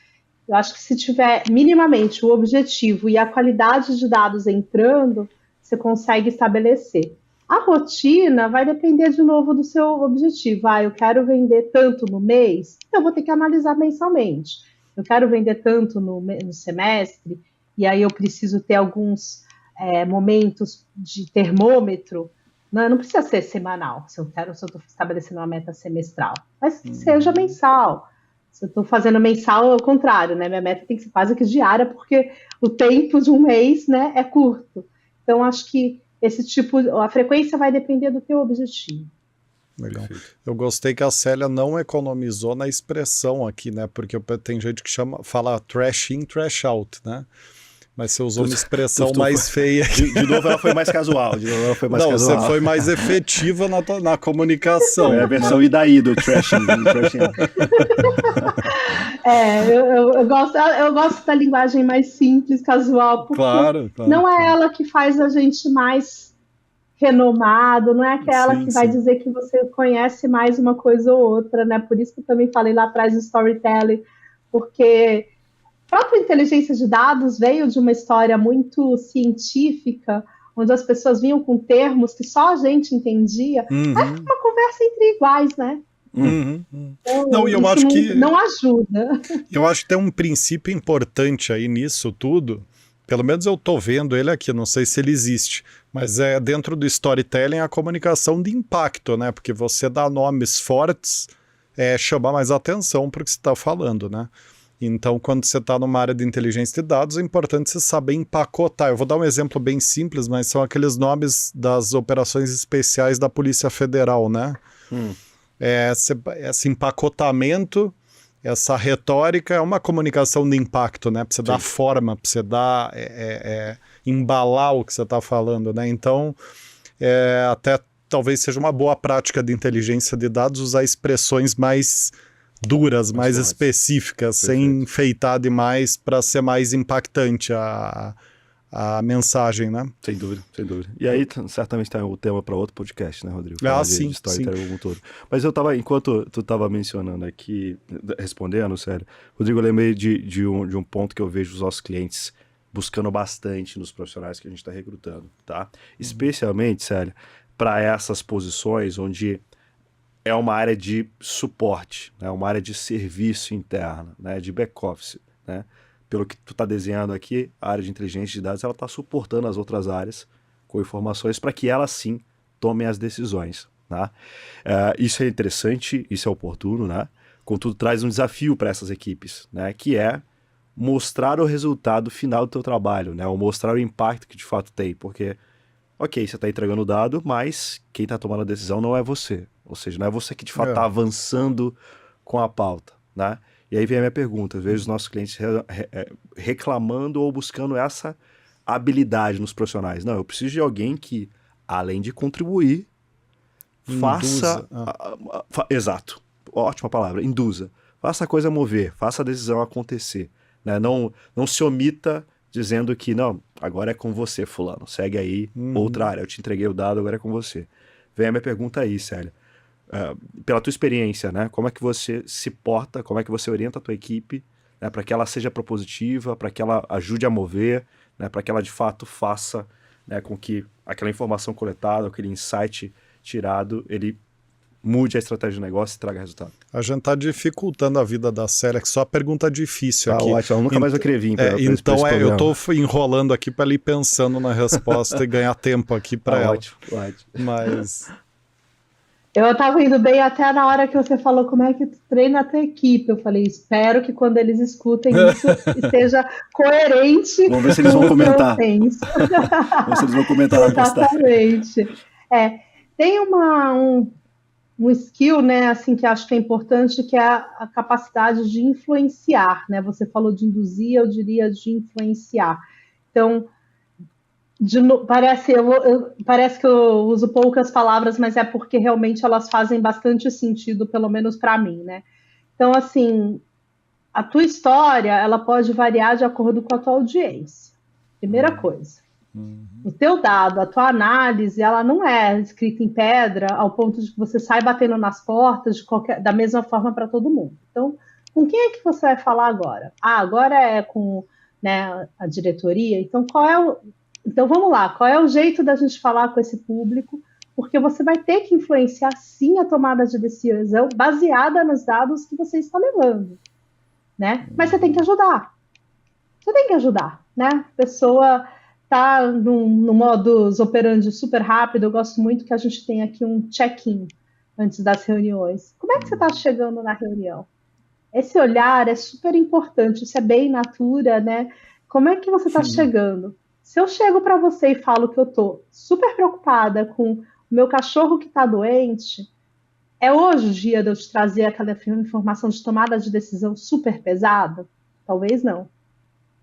Eu acho que se tiver minimamente o objetivo e a qualidade de dados entrando, você consegue estabelecer. A rotina vai depender de novo do seu objetivo. Eu quero vender tanto no mês, eu vou ter que analisar mensalmente. Eu quero vender tanto no semestre, e aí eu preciso ter alguns momentos de termômetro. Não precisa ser semanal, se eu estou estabelecendo uma meta semestral, mas que seja mensal. Se eu estou fazendo mensal, é o contrário, né? Minha meta tem que ser quase que diária, porque o tempo de um mês, né, é curto. Então, acho que a frequência vai depender do teu objetivo. Legal. Eu gostei que a Célia não economizou na expressão aqui, né? Porque tem gente que fala trash in, trash out, né? Mas você usou uma expressão mais feia. De novo, ela foi mais casual. Você foi mais efetiva na comunicação. É a versão Idaí do trashing. Eu gosto da linguagem mais simples, casual, porque claro. Não é ela que faz a gente mais renomado, não é aquela que vai dizer que você conhece mais uma coisa ou outra, né? Por isso que eu também falei lá atrás do storytelling, porque a própria inteligência de dados veio de uma história muito científica, onde as pessoas vinham com termos que só a gente entendia. Uma conversa entre iguais, né? Então, não, eu acho que não ajuda. Eu acho que tem um princípio importante aí nisso tudo. Pelo menos eu estou vendo ele aqui, não sei se ele existe, mas é dentro do storytelling a comunicação de impacto, né? Porque você dá nomes fortes, chama mais atenção para o que você está falando, né? Então, quando você está numa área de inteligência de dados, é importante você saber empacotar. Eu vou dar um exemplo bem simples, mas são aqueles nomes das operações especiais da Polícia Federal, né? Esse empacotamento, essa retórica é uma comunicação de impacto, né? Para você dar forma, para você dar, embalar o que você está falando, né? Então, até talvez seja uma boa prática de inteligência de dados usar expressões mais duras, mais específicas, sem enfeitar demais para ser mais impactante a mensagem, né? Sem dúvida. E aí, certamente tem o tema para outro podcast, né, Rodrigo? Sim. Como todo. Mas enquanto tu estava mencionando aqui, respondendo, sério, Rodrigo, eu lembrei de um ponto que eu vejo os nossos clientes buscando bastante nos profissionais que a gente está recrutando, tá? Especialmente, sério, para essas posições onde é uma área de suporte, né? Uma área de serviço interno, né? De back-office, né? Pelo que tu está desenhando aqui, a área de inteligência de dados ela está suportando as outras áreas com informações para que elas sim tomem as decisões, né? Isso é interessante, isso é oportuno, né? Contudo, traz um desafio para essas equipes, né? Que é mostrar o resultado final do teu trabalho, né? Ou mostrar o impacto que de fato tem, porque, ok, você está entregando o dado, mas quem está tomando a decisão não é você. Ou seja, não é você que de fato está avançando com a pauta, né? E aí vem a minha pergunta, eu vejo os nossos clientes reclamando ou buscando essa habilidade nos profissionais. Não, eu preciso de alguém que, além de contribuir, faça... Exato, ótima palavra, induza. Faça a coisa mover, faça a decisão acontecer. Né? Não se omita dizendo que, não, agora é com você, fulano, segue aí outra área, eu te entreguei o dado, agora é com você. Vem a minha pergunta aí, Célia. Pela tua experiência, né? Como é que você se porta, como é que você orienta a tua equipe, né? Para que ela seja propositiva, para que ela ajude a mover, né? Para que ela de fato faça, né? Com que aquela informação coletada, aquele insight tirado, ele mude a estratégia do negócio e traga resultado. A gente está dificultando a vida da Célia, que só a pergunta difícil aqui. Ótimo, eu nunca mais vou querer vir. Então eu estou enrolando aqui para ela ir pensando na resposta e ganhar tempo aqui para ela. Ótimo. Mas... Eu estava indo bem até na hora que você falou como é que tu treina a tua equipe. Eu falei, espero que quando eles escutem isso esteja coerente. Vamos ver se eles vão comentar. Vamos ver se eles vão comentar na postagem. Exatamente. Tem um skill, né, assim, que acho que é importante, que é a capacidade de influenciar, né? Você falou de induzir, eu diria de influenciar. Então, parece que eu uso poucas palavras, mas é porque realmente elas fazem bastante sentido, pelo menos para mim, né? Então, assim, a tua história, ela pode variar de acordo com a tua audiência. Primeira coisa. O teu dado, a tua análise, ela não é escrita em pedra ao ponto de que você sai batendo nas portas da mesma forma para todo mundo. Então, com quem é que você vai falar agora? Agora é com, né, a diretoria. Então, então, vamos lá. Qual é o jeito da gente falar com esse público? Porque você vai ter que influenciar, sim, a tomada de decisão baseada nos dados que você está levando, né? Mas você tem que ajudar. Você tem que ajudar, né? A pessoa está no modus operandi super rápido. Eu gosto muito que a gente tenha aqui um check-in antes das reuniões. Como é que você está chegando na reunião? Esse olhar é super importante. Isso é bem natura, né? Como é que você está chegando? Se eu chego para você e falo que eu estou super preocupada com o meu cachorro que está doente, é hoje o dia de eu te trazer aquela informação de tomada de decisão super pesada? Talvez não,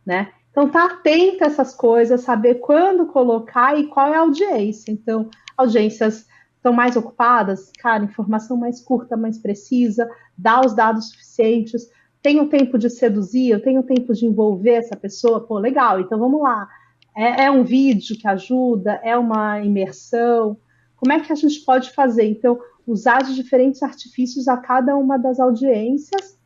né? Então, tá atento a essas coisas, saber quando colocar e qual é a audiência. Então, audiências estão mais ocupadas, cara, informação mais curta, mais precisa, dá os dados suficientes, tenho tempo de seduzir, eu tenho tempo de envolver essa pessoa, pô, legal, então vamos lá. É um vídeo que ajuda, é uma imersão, como é que a gente pode fazer? Então, usar de diferentes artifícios a cada uma das audiências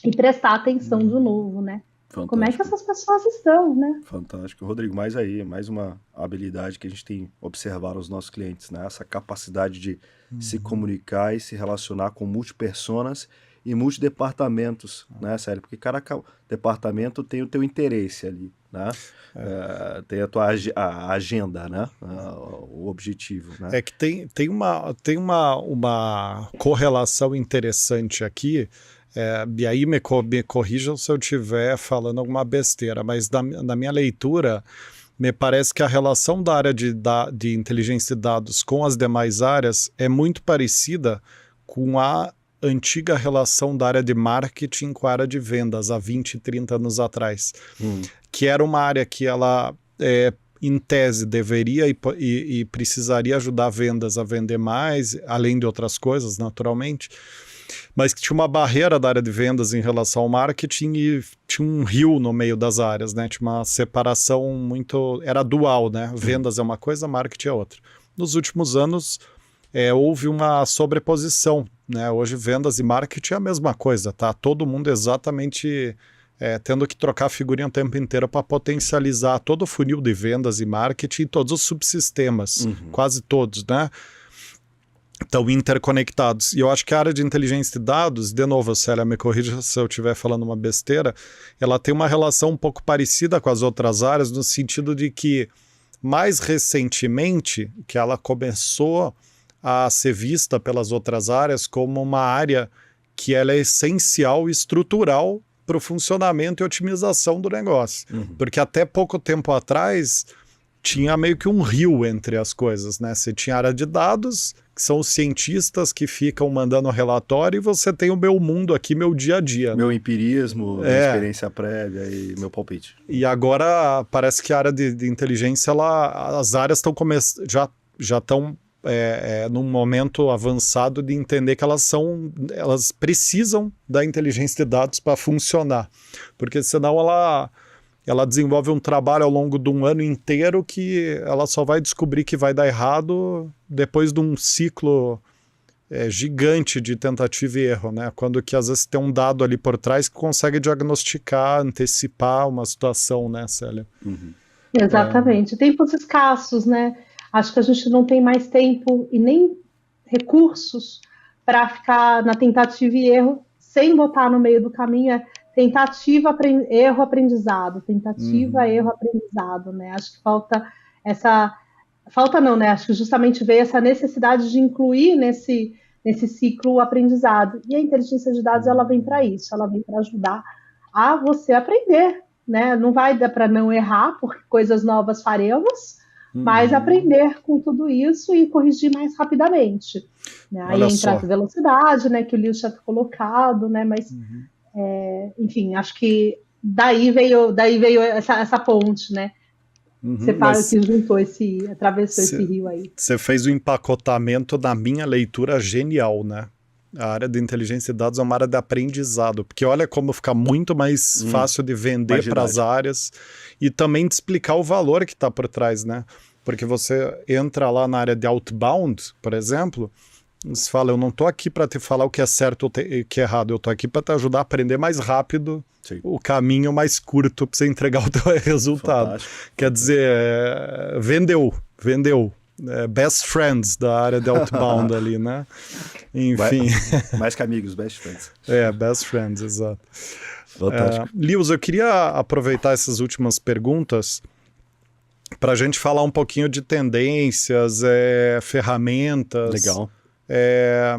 e prestar atenção de novo, né? Fantástico. Como é que essas pessoas estão, né? Fantástico. Rodrigo, mais uma habilidade que a gente tem observado nos nossos clientes, né? Essa capacidade de se comunicar e se relacionar com multipersonas e multidepartamentos, né, Célia? Porque cada departamento tem o teu interesse ali, né? Tem a tua agenda, né? O objetivo, né? É que tem uma correlação interessante aqui. E aí me corrijam se eu estiver falando alguma besteira, mas na minha leitura, me parece que a relação da área de inteligência de dados com as demais áreas é muito parecida com a antiga relação da área de marketing com a área de vendas, há 20, 30 anos atrás, que era uma área que ela, em tese, deveria e precisaria ajudar vendas a vender mais, além de outras coisas, naturalmente, mas que tinha uma barreira da área de vendas em relação ao marketing e tinha um rio no meio das áreas, né? Tinha uma separação muito... Era dual, né? Vendas é uma coisa, marketing é outra. Nos últimos anos, houve uma sobreposição, né? Hoje, vendas e marketing é a mesma coisa, tá? Todo mundo exatamente tendo que trocar figurinha o tempo inteiro para potencializar todo o funil de vendas e marketing e todos os subsistemas, quase todos, né? Estão interconectados. E eu acho que a área de inteligência de dados, de novo, Célia, me corrija se eu estiver falando uma besteira, ela tem uma relação um pouco parecida com as outras áreas, no sentido de que, mais recentemente, que ela começou a ser vista pelas outras áreas como uma área que ela é essencial e estrutural para o funcionamento e otimização do negócio. Porque até pouco tempo atrás tinha meio que um rio entre as coisas, né? Você tinha a área de dados, que são os cientistas que ficam mandando relatório, e você tem o meu mundo aqui, meu dia a dia. Meu empirismo, minha experiência prévia e meu palpite. E agora parece que a área de inteligência, as áreas estão já estão num momento avançado de entender que elas precisam da inteligência de dados para funcionar, porque senão ela desenvolve um trabalho ao longo de um ano inteiro que ela só vai descobrir que vai dar errado depois de um ciclo gigante de tentativa e erro, né? Quando que às vezes tem um dado ali por trás que consegue diagnosticar, antecipar uma situação, né, Célia? Exatamente. Tempos escassos, né? Acho que a gente não tem mais tempo e nem recursos para ficar na tentativa e erro sem botar no meio do caminho tentativa, erro, aprendizado. Tentativa, erro, aprendizado, né? Acho que falta não, né? Acho que justamente veio essa necessidade de incluir nesse ciclo o aprendizado. E a inteligência de dados, ela vem para isso, ela vem para ajudar a você aprender, né? Não vai dar para não errar, porque coisas novas faremos, mas aprender com tudo isso e corrigir mais rapidamente. Né? Aí entra a velocidade, né? Que o Lewis tinha colocado, né? Mas, enfim, acho que daí veio essa ponte, né? Você fala que juntou atravessou esse rio aí. Você fez o empacotamento na minha leitura genial, né? A área de inteligência de dados é uma área de aprendizado, porque olha como fica muito mais fácil de vender para as áreas e também de explicar o valor que está por trás, né? Porque você entra lá na área de outbound, por exemplo, você fala, eu não estou aqui para te falar o que é certo ou o que é errado, eu estou aqui para te ajudar a aprender mais rápido, o caminho mais curto para você entregar o teu resultado. Fantástico. Quer dizer, vendeu. Best friends da área de outbound ali, né? Enfim. Mais que amigos, best friends. Best friends, exato. Lewis, eu queria aproveitar essas últimas perguntas para a gente falar um pouquinho de tendências, ferramentas. Legal.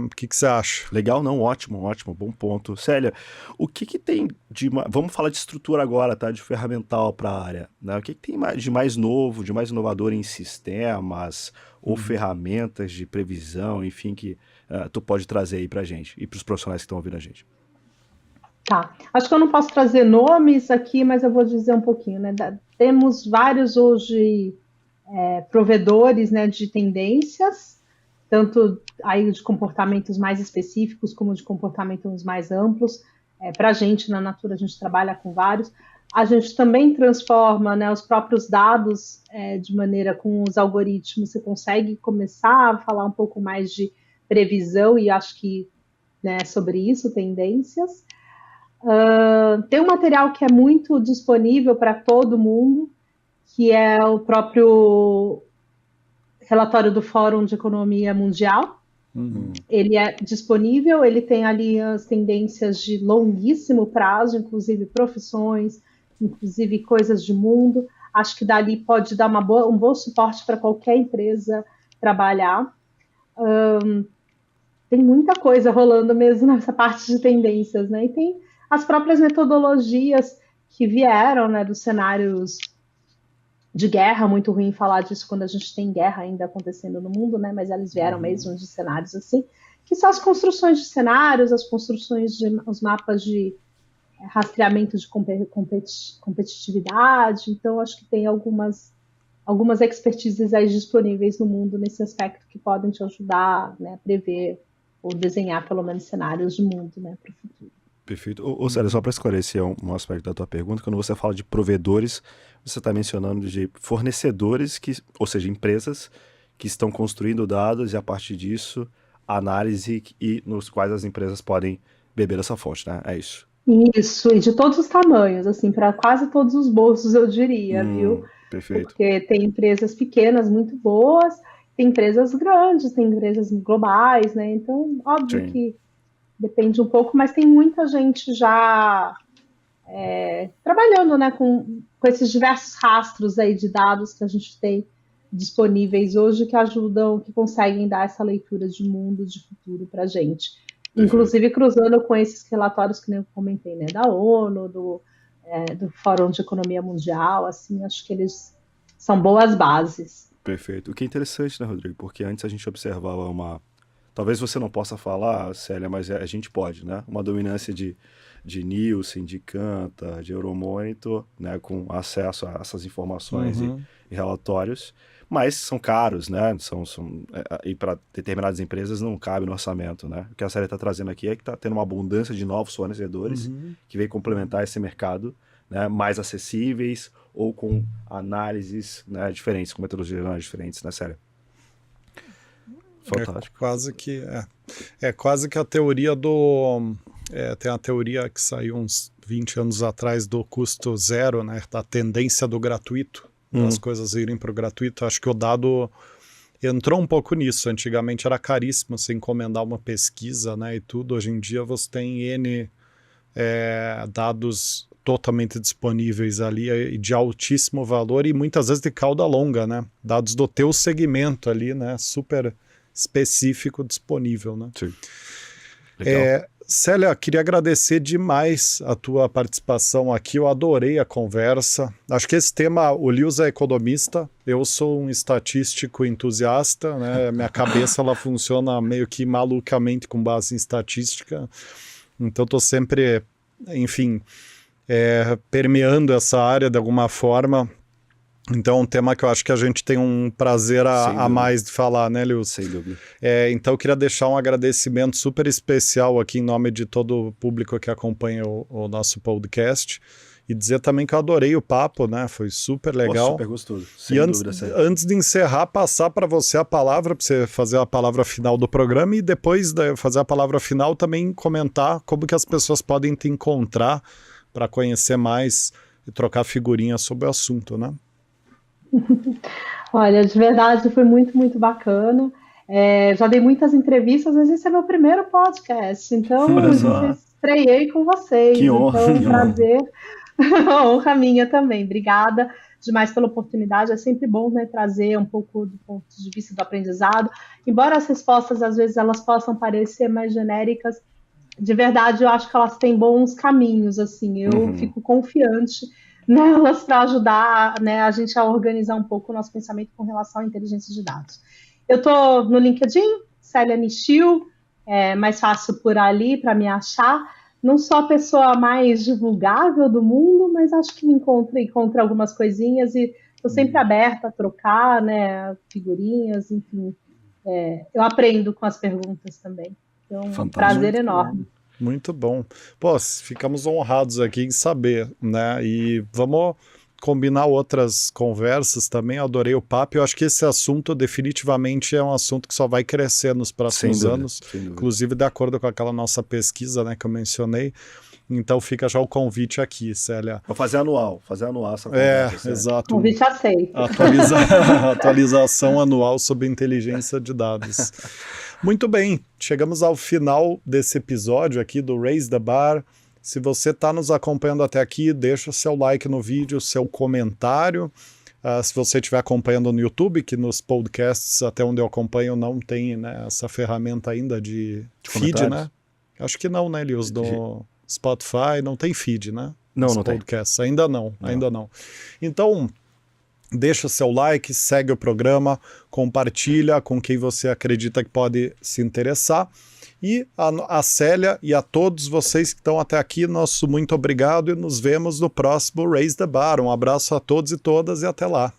O que você acha? Legal, não, ótimo, bom ponto. Célia, o que tem de... Vamos falar de estrutura agora, tá? De ferramental para a área. Né? O que tem de mais novo, de mais inovador em sistemas ou ferramentas de previsão, enfim, que tu pode trazer aí para a gente e para os profissionais que estão ouvindo a gente? Tá, acho que eu não posso trazer nomes aqui, mas eu vou dizer um pouquinho, né? Temos vários hoje provedores, né, de tendências, tanto aí de comportamentos mais específicos como de comportamentos mais amplos. Para a gente, na Natura, a gente trabalha com vários. A gente também transforma, né, os próprios dados de maneira com os algoritmos. Você consegue começar a falar um pouco mais de previsão e acho que, né, sobre isso, tendências. Tem um material que é muito disponível para todo mundo, que é o próprio relatório do Fórum de Economia Mundial. Ele é disponível, ele tem ali as tendências de longuíssimo prazo, inclusive profissões, inclusive coisas de mundo. Acho que dali pode dar um bom suporte para qualquer empresa trabalhar. Tem muita coisa rolando mesmo nessa parte de tendências, né? E tem as próprias metodologias que vieram, né, dos cenários de guerra. Muito ruim falar disso quando a gente tem guerra ainda acontecendo no mundo, né? Mas elas vieram mesmo de cenários assim, que são as construções de cenários, as construções os mapas de rastreamento de competitividade. Então, acho que tem algumas expertises aí disponíveis no mundo nesse aspecto que podem te ajudar, né, a prever ou desenhar pelo menos cenários de mundo, né, para o futuro. Perfeito. Célia, só para esclarecer um aspecto da tua pergunta, quando você fala de provedores, você está mencionando de fornecedores, ou seja, empresas que estão construindo dados e a partir disso, análise e nos quais as empresas podem beber essa fonte, né? É isso. Isso, e de todos os tamanhos, assim, para quase todos os bolsos, eu diria, viu? Perfeito. Porque tem empresas pequenas muito boas, tem empresas grandes, tem empresas globais, né? Então, óbvio Sim. que depende um pouco, mas tem muita gente já trabalhando, né, com esses diversos rastros aí de dados que a gente tem disponíveis hoje que ajudam, que conseguem dar essa leitura de mundo, de futuro para a gente. Inclusive cruzando com esses relatórios que nem eu comentei, né, da ONU, do Fórum de Economia Mundial, assim, acho que eles são boas bases. Perfeito. O que é interessante, né, Rodrigo? Porque antes a gente observava talvez você não possa falar, Célia, mas a gente pode, né? Uma dominância de Nielsen, de Kantar, de Euromonitor, né? Com acesso a essas informações e relatórios, mas são caros, né? E para determinadas empresas não cabe no orçamento, né? O que a Célia está trazendo aqui é que está tendo uma abundância de novos fornecedores que vem complementar esse mercado, né? Mais acessíveis ou com análises, né, diferentes, com metodologias diferentes, né, Célia? Fantástico. É quase que a teoria tem a teoria que saiu uns 20 anos atrás do custo zero, né? Da tendência do gratuito, das coisas irem para o gratuito. Acho que o dado entrou um pouco nisso. Antigamente era caríssimo você encomendar uma pesquisa, né? E tudo. Hoje em dia você tem N dados totalmente disponíveis ali, de altíssimo valor e muitas vezes de cauda longa, né? Dados do teu segmento ali, né? Super específico disponível, né? Sim. Legal. Célia, queria agradecer demais a tua participação aqui, eu adorei a conversa. Acho que esse tema, o Lewis é economista, eu sou um estatístico entusiasta, né? Minha cabeça ela funciona meio que malucamente com base em estatística, então estou sempre, enfim, permeando essa área de alguma forma. Então é um tema que eu acho que a gente tem um prazer a mais de falar, né, Lewis? Sem dúvida. Então eu queria deixar um agradecimento super especial aqui em nome de todo o público que acompanha o nosso podcast e dizer também que eu adorei o papo, né? Foi super legal. Super gostoso. Sem dúvida, antes de encerrar, passar para você a palavra, para você fazer a palavra final do programa e depois de fazer a palavra final também comentar como que as pessoas podem te encontrar para conhecer mais e trocar figurinhas sobre o assunto, né? Olha, de verdade foi muito, muito bacana. Já dei muitas entrevistas, mas esse é meu primeiro podcast, então eu estreiei com vocês. Que honra, então, prazer, honra minha também. Obrigada demais pela oportunidade. É sempre bom, né, trazer um pouco do ponto de vista do aprendizado. Embora as respostas, às vezes, elas possam parecer mais genéricas, de verdade, eu acho que elas têm bons caminhos, assim. Eu fico confiante nelas para ajudar, né, a gente a organizar um pouco o nosso pensamento com relação à inteligência de dados. Eu estou no LinkedIn, Célia Nishio, é mais fácil por ali para me achar. Não sou a pessoa mais divulgável do mundo, mas acho que me encontra algumas coisinhas e estou sempre aberta a trocar, né, figurinhas, enfim. Eu aprendo com as perguntas também. Então, um prazer enorme. Muito bom. Pô, ficamos honrados aqui em saber, né? E vamos combinar outras conversas também. Eu adorei o papo. Eu acho que esse assunto definitivamente é um assunto que só vai crescer nos próximos anos. Inclusive, de acordo com aquela nossa pesquisa, né, que eu mencionei. Então fica já o convite aqui, Célia. Vou fazer anual essa conversa. Exato. Convite aceito. Atualização anual sobre inteligência de dados. Muito bem, chegamos ao final desse episódio aqui do Raise the Bar. Se você está nos acompanhando até aqui, deixa seu like no vídeo, seu comentário. Se você estiver acompanhando no YouTube, que nos podcasts, até onde eu acompanho, não tem, né, essa ferramenta ainda de feed, né? Acho que não, né, Lewis? Do Spotify não tem feed, né? Não podcasts. Tem. Ainda não. Então, deixa seu like, segue o programa, compartilha com quem você acredita que pode se interessar. E a Célia e a todos vocês que estão até aqui, nosso muito obrigado e nos vemos no próximo Raise the Bar. Um abraço a todos e todas e até lá.